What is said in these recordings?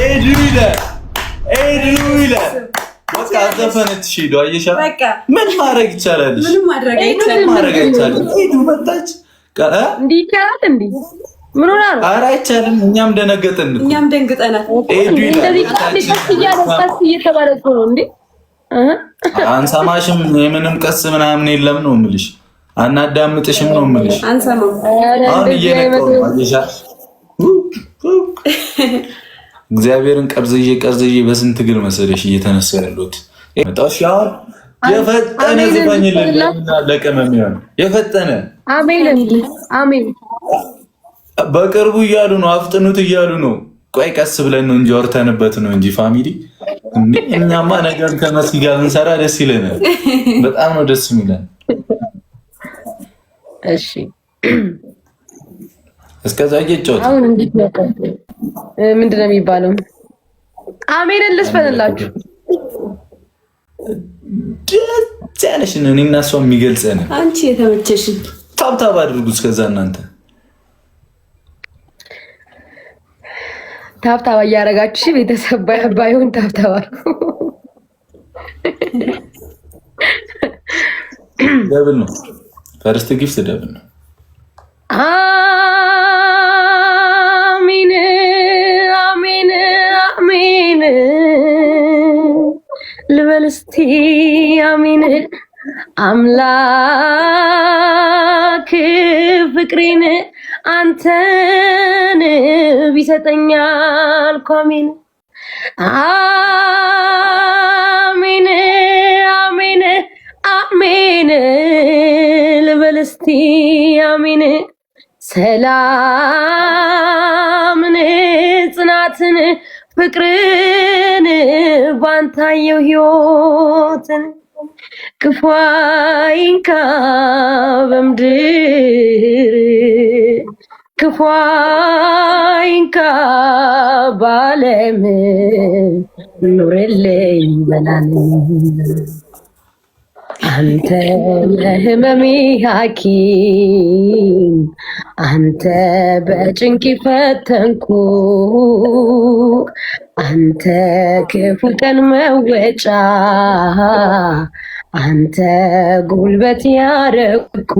ኤዱይለ በቃ ዘፈነች ሄዶ አየሻ። ምን ማድረግ ይቻላል? ምን ማድረግ አይቻልም። ኤዱ መጣች እንዴ ይቻላል እንዴ? ምን ሆነ ነው? ኧረ አይቻልም። እኛም ደነገጥን፣ እኛም ደንግጠናል። ኤዱይለ ቀስ እየተባለ ነው እንዴ? አንሰማሽም። የምንም ቀስ ምናምን የለም ነው የምልሽ። አናዳምጥሽም ነው የምልሽ። አንሰማም። አሁን እየነቀው ነው አየሻ። እግዚአብሔርን ቀርዝዬ በስንት ግል መሰለሽ እየተነሳ ያሉት መጣሽ። አሁን የፈጠነ ዝፈኝልን ለቀመም ይሆን የፈጠነ አሜን በቅርቡ እያሉ ነው፣ አፍጥኑት እያሉ ነው። ቆይ ቀስ ብለን ነው እንጂ ወርተንበት ነው እንጂ ፋሚሊ እኛማ ነገር ከመሲ ጋር እንሰራ ደስ ይለናል። በጣም ነው ደስ የሚለን። እሺ እስከዛ እየጮት አሁን እንዴት ነው? ምንድነው የሚባለው? አሜን ልስፈንላችሁ። ደስ ያለሽን እኔና እሷ የሚገልጸን አንቺ የተመቸሽን ታብታብ አድርጉ። እስከዛ እናንተ ታብታብ እያደረጋችሁ ቤተሰብ ባይሆን ታብታብ አድርጉ። ደብል ነው ፈርስት ጊፍት ደብል ነው። አሜን አሜን አሜን ልበል እስቲ አሜን። አምላክ ፍቅሬን አንተን ቢሰጠኛል እኮ አሜን አሜን አሜን አሜን ልበል እስቲ አሜን። ሰላምን ጽናትን ፍቅርን ባንታየው ሕይወትን ክፉ አይንካ በምድር ክፉ አይንካ ባለም ኑርልኝ በላን አንተ የህመሜ ሐኪም አንተ በጭንቅ ፈተንኩ አንተ ክፉ ቀን መወጫ አንተ ጉልበት ያረኩ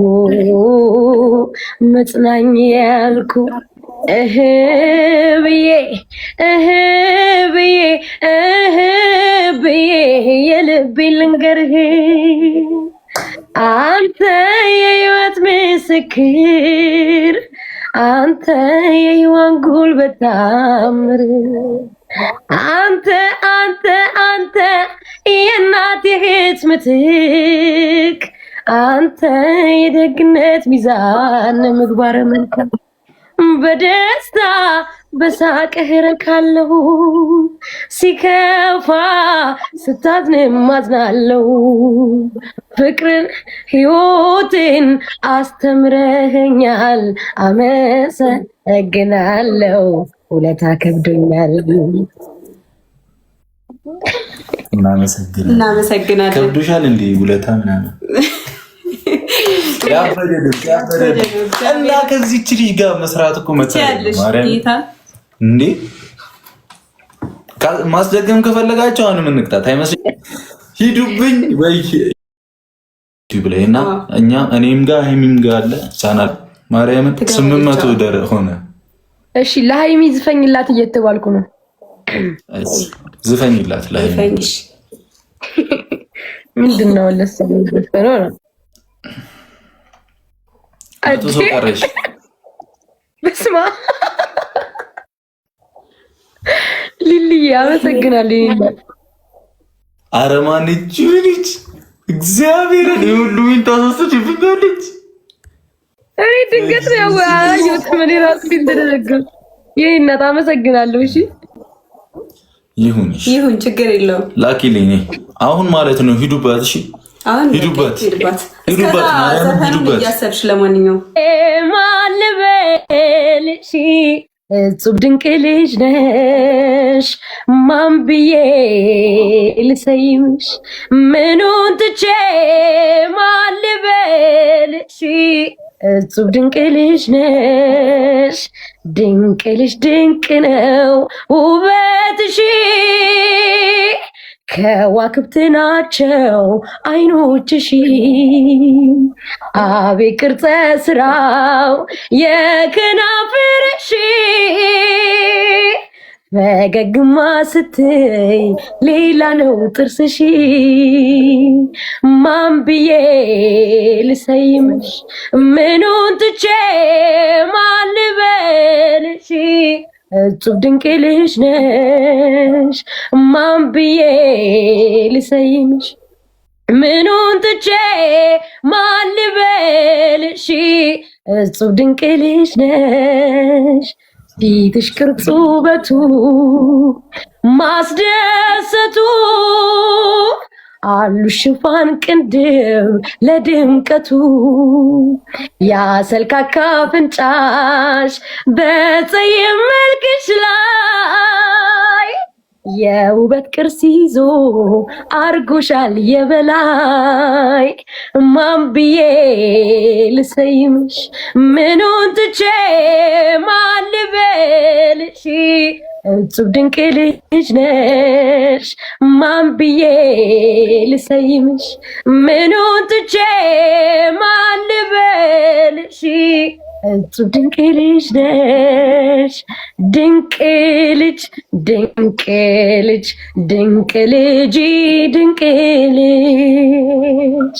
መጽናኝ ያልኩ እህ ብዬ የልቤ ልንገርህ አንተ የህይወት ምስክር አንተ የህይዋን ጉልበት ታምር አንተ የእናት የእህት ምትክ አንተ የደግነት ሚዛን ምግባር መልካም በደስታ በሳቅህ እረካለሁ ሲከፋ ስታዝንም አዝናለሁ ፍቅርን ሕይወትን አስተምረኸኛል አመሰግናለሁ ውለታ ከብዶኛል። እናመሰግናለን። ከብዶሻል እንዴ ውለታ ምናምን እና ከዚህች ልጅ ጋር መስራት እኮ ማርያም እንዴ ማስደገም ከፈለጋቸው አሁንም እንቅጣት አይመስልም። ሂዱብኝ ወይ ብለና እኔም ጋር ሀይሚም ጋር አለ ቻናል ማርያምን 800 ደረ ሆነ። እሺ ለሀይሚ ዝፈኝላት እየተባልኩ ነው። ዝፈኝላት ለሀይሚ ምንድነው ለሰው ነው ቀረሽ በስማ ሊሊ አመሰግናለሁ። አረማን ልጅ እግዚአብሔር ሁሉ ታሰሰች ይፍጋለች። እኔ ድንገት ነው ያወራየሁት ምን ራስ እንደደረገ ይሄን አመሰግናለሁ። እሺ ይሁን ችግር የለውም። ላኪልኝ አሁን ማለት ነው። ሂዱባት እሺ ሂዱበት ማርያም ሂዱበት። ያሰብሽ ለማንኛውም ማልበልሽ እጹብ ድንቅ ልጅ ነሽ ማን ብዬ ልሰይምሽ ምኑን ትቼ ማልበልሽ እጹብ ድንቅ ልጅ ነሽ፣ ድንቅ ልጅ ድንቅ ነው ውበትሽ፣ ከዋክብት ናቸው አይኖችሽ፣ አቤት ቅርጸ ስራው የከናፍርሽ፣ ፈገግማ ስትይ ሌላ ነው ጥርስሽ፣ ማን ብዬ ልሰይምሽ ምኑን ትቼ ማን ልበልሽ፣ እጹብ ድንቅ ልጅ ነሽ ማን ብዬ ልሰይምሽ ምኑን ትቼ ማን ልበልሽ፣ እጹብ ድንቅ ልጅ ነሽ ፊትሽ ቅርጹ ውበቱ ማስደሰቱ አሉ ሽፋን ቅንድብ ለድምቀቱ ያሰልካካ አፍንጫሽ በፀይም መልክሽ ላይ የውበት ቅርስ ይዞ አርጎሻል የበላይ፣ ማን ብዬ ልሰይምሽ ምኑን ትቼ ማን ልበልሽ፣ እጹብ ድንቅ ልጅ ነሽ ማን ብዬ ልሰይምሽ ምኑን ትቼ ማን ልበልሽ፣ እጹብ ድንቅ ልጅ ነሽ ድንቅ ልጅ ድንቅ ልጅ ድንቅ ልጅ ድንቅ ልጅ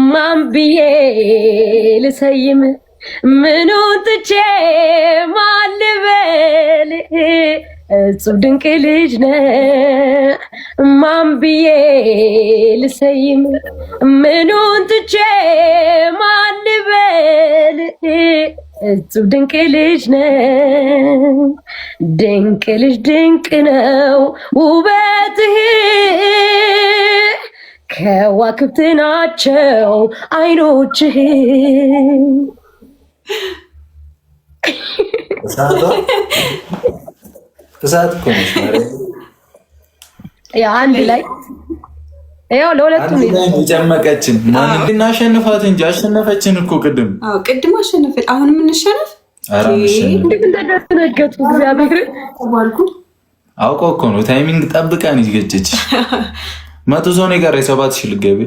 ማን ብዬ ልሰይም ምኑን ትቼ ማን ልበል፣ እጹብ ድንቅ ልጅ ነህ ማን ብዬ ልሰይም ምኑን ትቼ ማን ልበል፣ እጹብ ድንቅ ልጅ ነህ ድንቅ ልጅ ድንቅ ነው ውበትህ፣ ከዋክብት ናቸው አይኖችህ። እሳት እኮ ነሽ ማለት ያው አንድ ላይ ያው ለሁለቱም ጨመቀችን። ማን እናሸንፋት እንጂ አሸነፈችን እኮ ቅድም። አዎ ቅድም አሸነፈ። አሁን ምን እንሸነፍ? እንዴት እንደደረሰነገቱ እግዚአብሔር ተባልኩ። አውቀው እኮ ነው ታይሚንግ ጠብቃን ይገጨች። መቶ ዞን የቀረ 7000 ልገቢ